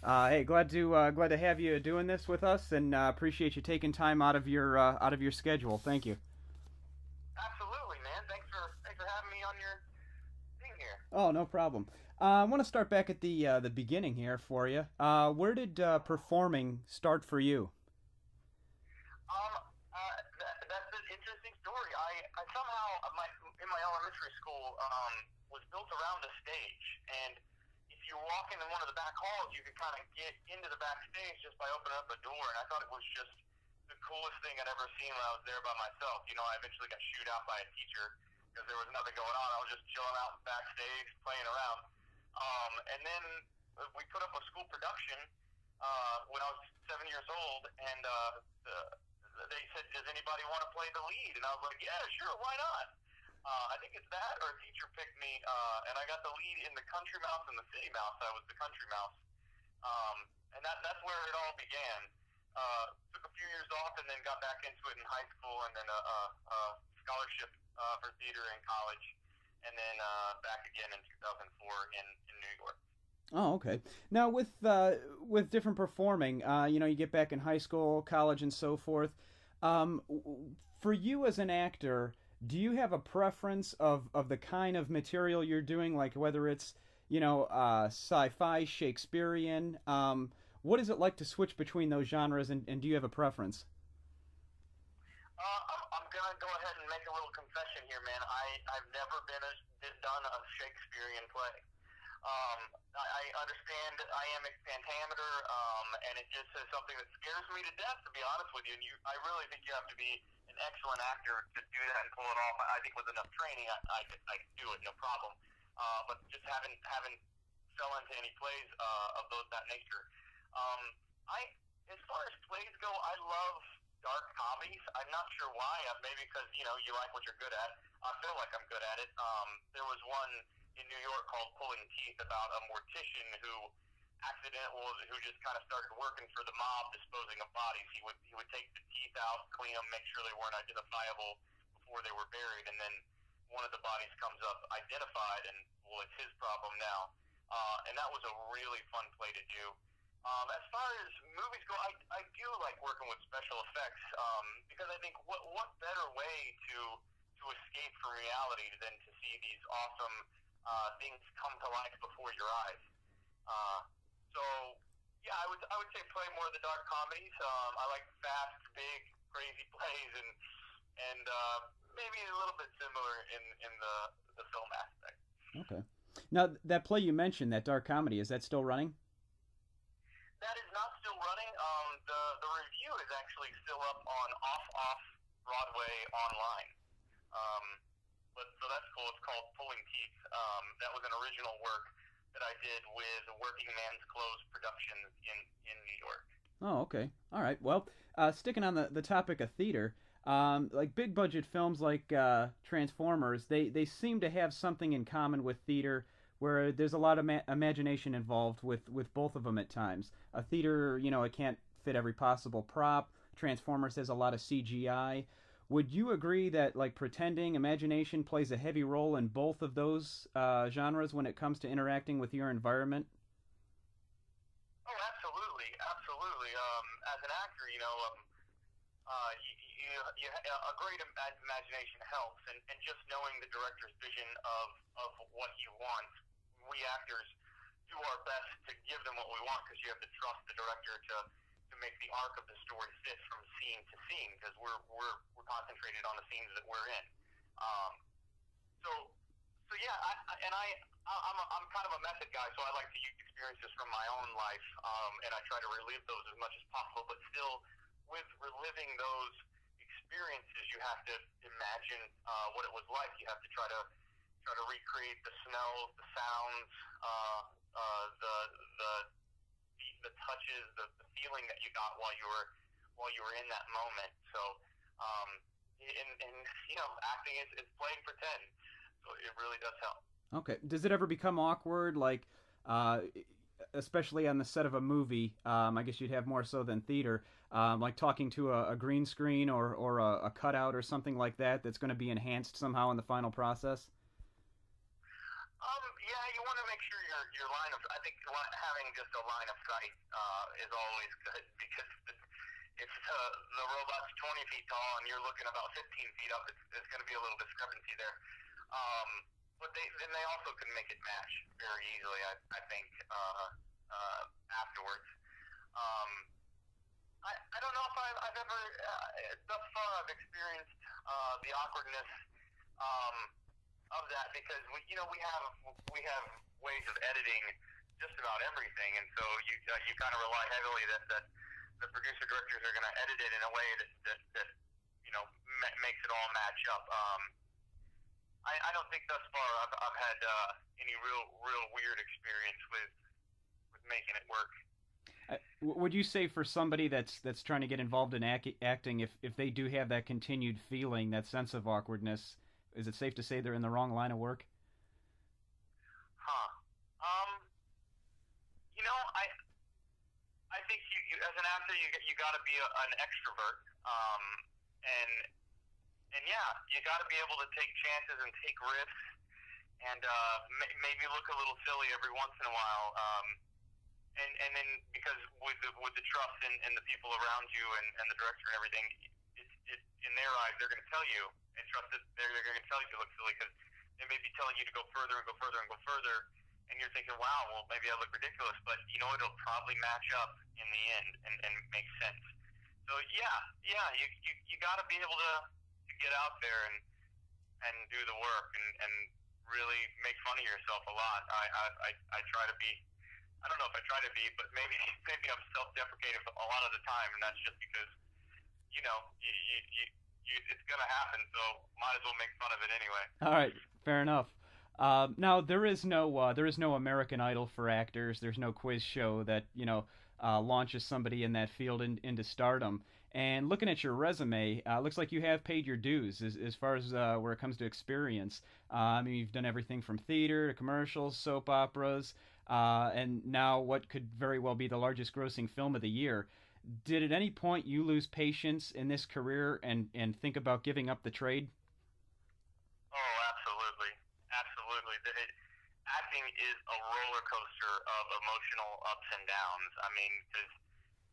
Hey, glad to have you doing this with us, and appreciate you taking time out of your schedule. Thank you. Absolutely, man. Thanks for having me on your thing here. Oh, no problem. I want to start back at the beginning here for you. Where did performing start for you? That's an interesting story. I somehow in my elementary school was built around a stage, and if you walk into one of the back halls, you could kind of get into the backstage just by opening up a door. And I thought it was just the coolest thing I'd ever seen when I was there by myself. You know, I eventually got shooed out by a teacher because there was nothing going on. I was just chilling out backstage, playing around. And then we put up a school production when I was 7 years old, and they said, "Does anybody want to play the lead?" And I was like, "Yeah, sure, why not?" I think it's that, or a teacher picked me, and I got the lead in the Country Mouse and the City Mouse. I was the Country Mouse, and that's where it all began. Took a few years off, and then got back into it in high school, and then a scholarship for theater in college, and then back again in 2004 in New York. Oh, okay. Now with different performing, you get back in high school, college, and so forth. For you as an actor, do you have a preference of the kind of material you're doing, like whether it's sci-fi, Shakespearean? What is it like to switch between those genres, and do you have a preference? I'm gonna go ahead and make a little confession here, man. I've never done a Shakespearean play. I understand I am a pentameter, and it just is something that scares me to death, to be honest with you. And I really think you have to be an excellent actor to do that and pull it off. I think with enough training, I could do it, no problem. But just haven't fell into any plays of that nature. Um, I, as far as plays go, I love dark comedies. I'm not sure why. Maybe because you like what you're good at. I feel like I'm good at it. There was one in New York called Pulling Teeth about a mortician who just kind of started working for the mob, disposing of bodies. He would take the teeth out, clean them, make sure they weren't identifiable before they were buried, and then one of the bodies comes up identified, and well, it's his problem now. And that was a really fun play to do. As far as movies go, I do like working with special effects because I think what better way to escape from reality than to see these awesome things come to life before your eyes. Uh, so yeah, I would say play more of the dark comedies. I like fast, big, crazy plays, and maybe a little bit similar in the film aspect. Okay. Now that play you mentioned, that dark comedy, is that still running? That is not still running. The review is actually still up on Off Broadway online. Um, but so that's cool. It's called Pulling Teeth. That was an original work that I did with Working Man's Clothes Productions in New York. Oh, okay. All right. Well, sticking on the topic of theater, like big budget films like Transformers, they seem to have something in common with theater where there's a lot of imagination involved with both of them at times. A theater, it can't fit every possible prop. Transformers has a lot of CGI. Would you agree that like pretending, imagination plays a heavy role in both of those genres when it comes to interacting with your environment? Oh, absolutely, absolutely. As an actor, a great imagination helps, and just knowing the director's vision of what he wants, we actors do our best to give them what we want because you have to trust the director to make the arc of the story fit from scene to scene because we're concentrated on the scenes that we're in. Um, so so yeah, I'm kind of a method guy, so I like to use experiences from my own life, and I try to relive those as much as possible. But still, with reliving those experiences, you have to imagine what it was like. You have to try to recreate the smells, the sounds, the touches, the feeling that you got while you were in that moment. So, and acting is playing pretend, so it really does help. Okay. Does it ever become awkward, like, uh, especially on the set of a movie? I guess you'd have more so than theater, like talking to a green screen or a cutout or something like that that's going to be enhanced somehow in the final process. Yeah, you want to make sure your line of. I think having just a line of sight is always good, because if the robot's 20 feet tall and you're looking about 15 feet up, it's going to be a little discrepancy there. But then they also can make it match very easily, I think, afterwards. I don't know if I've ever, thus far, I've experienced the awkwardness of that, because we have ways of editing just about everything, and so you kind of rely heavily that the producer directors are going to edit it in a way that makes it all match up. I don't think thus far I've had any real weird experience with making it work. Would you say, for somebody that's trying to get involved in acting, if they do have that continued feeling, that sense of awkwardness, is it safe to say they're in the wrong line of work? I think you as an actor, you got to be an extrovert, and yeah, you got to be able to take chances and take risks, and maybe look a little silly every once in a while. And then, because with the trust in the people around you and the director and everything, in their eyes, they're going to tell you, and trust that they're going to tell you to look silly, because they may be telling you to go further and go further and go further, and you're thinking, wow, well, maybe I look ridiculous, but it'll probably match up in the end and make sense. So yeah, you got to be able to get out there and do the work and really make fun of yourself a lot. I try to be. I don't know if I try to be, but maybe I'm self-deprecating a lot of the time, and that's just because it's gonna happen, so might as well make fun of it anyway. All right, fair enough. Now there is no American Idol for actors. There's no quiz show that launches somebody in that field into stardom. And looking at your resume, looks like you have paid your dues as far as where it comes to experience. I mean, you've done everything from theater to commercials, soap operas, and now what could very well be the largest grossing film of the year. Did at any point you lose patience in this career and think about giving up the trade? Oh, absolutely. Absolutely. Acting is a roller coaster of emotional ups and downs. I mean, because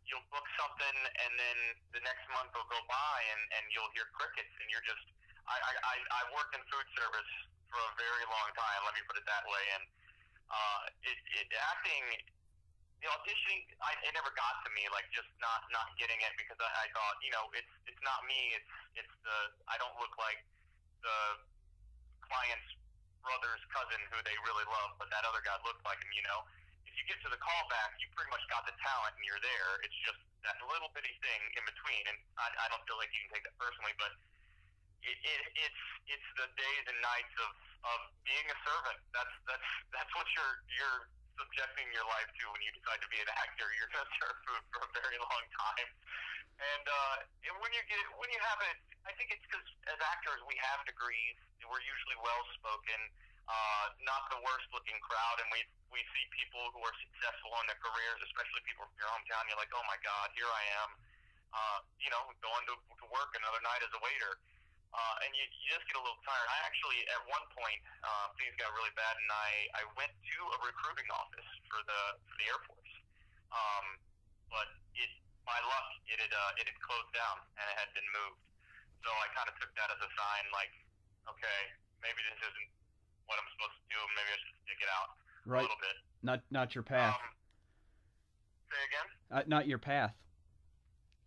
you'll book something, and then the next month will go by, and you'll hear crickets, and you're just. I've worked in food service for a very long time. Let me put it that way. And acting, the auditioning, it never got to me. Like, just not getting it, because I thought, it's not me. It's I don't look like the client's brother's cousin who they really love, but that other guy looked like him. If you get to the callback, you pretty much got the talent and you're there. It's just that little bitty thing in between, and I don't feel like you can take that personally, but it's the days and nights of being a servant. That's what you're subjecting your life to when you decide to be an actor. You're going to serve food for a very long time, and when you have it, I think it's because as actors we have degrees. We're usually well spoken. Not the worst looking crowd, and we see people who are successful in their careers, especially people from your hometown. You're like, oh my God, here I am, going to work another night as a waiter, and you just get a little tired. I actually, at one point, things got really bad, and I went to a recruiting office for the Air Force, but by luck it had closed down and it had been moved. So I kind of took that as a sign, like, okay, maybe this isn't what I'm supposed to do. Maybe I should stick it out a little bit. Not your path. Say again? Not your path.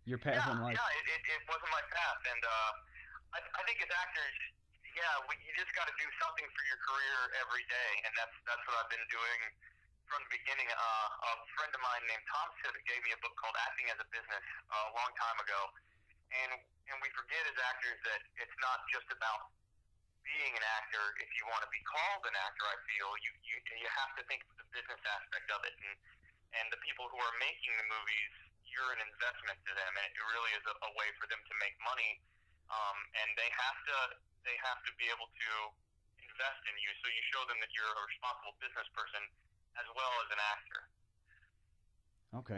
Your path in life. Yeah, it wasn't my path, and I think as actors, you just got to do something for your career every day, and that's what I've been doing from the beginning. A friend of mine named Tom Civic gave me a book called Acting as a Business a long time ago, and we forget as actors that it's not just about being an actor. If you want to be called an actor, I feel you have to think of the business aspect of it, and the people who are making the movies, you're an investment to them, and it really is a way for them to make money, and they have to be able to invest in you, so you show them that you're a responsible business person as well as an actor. Okay.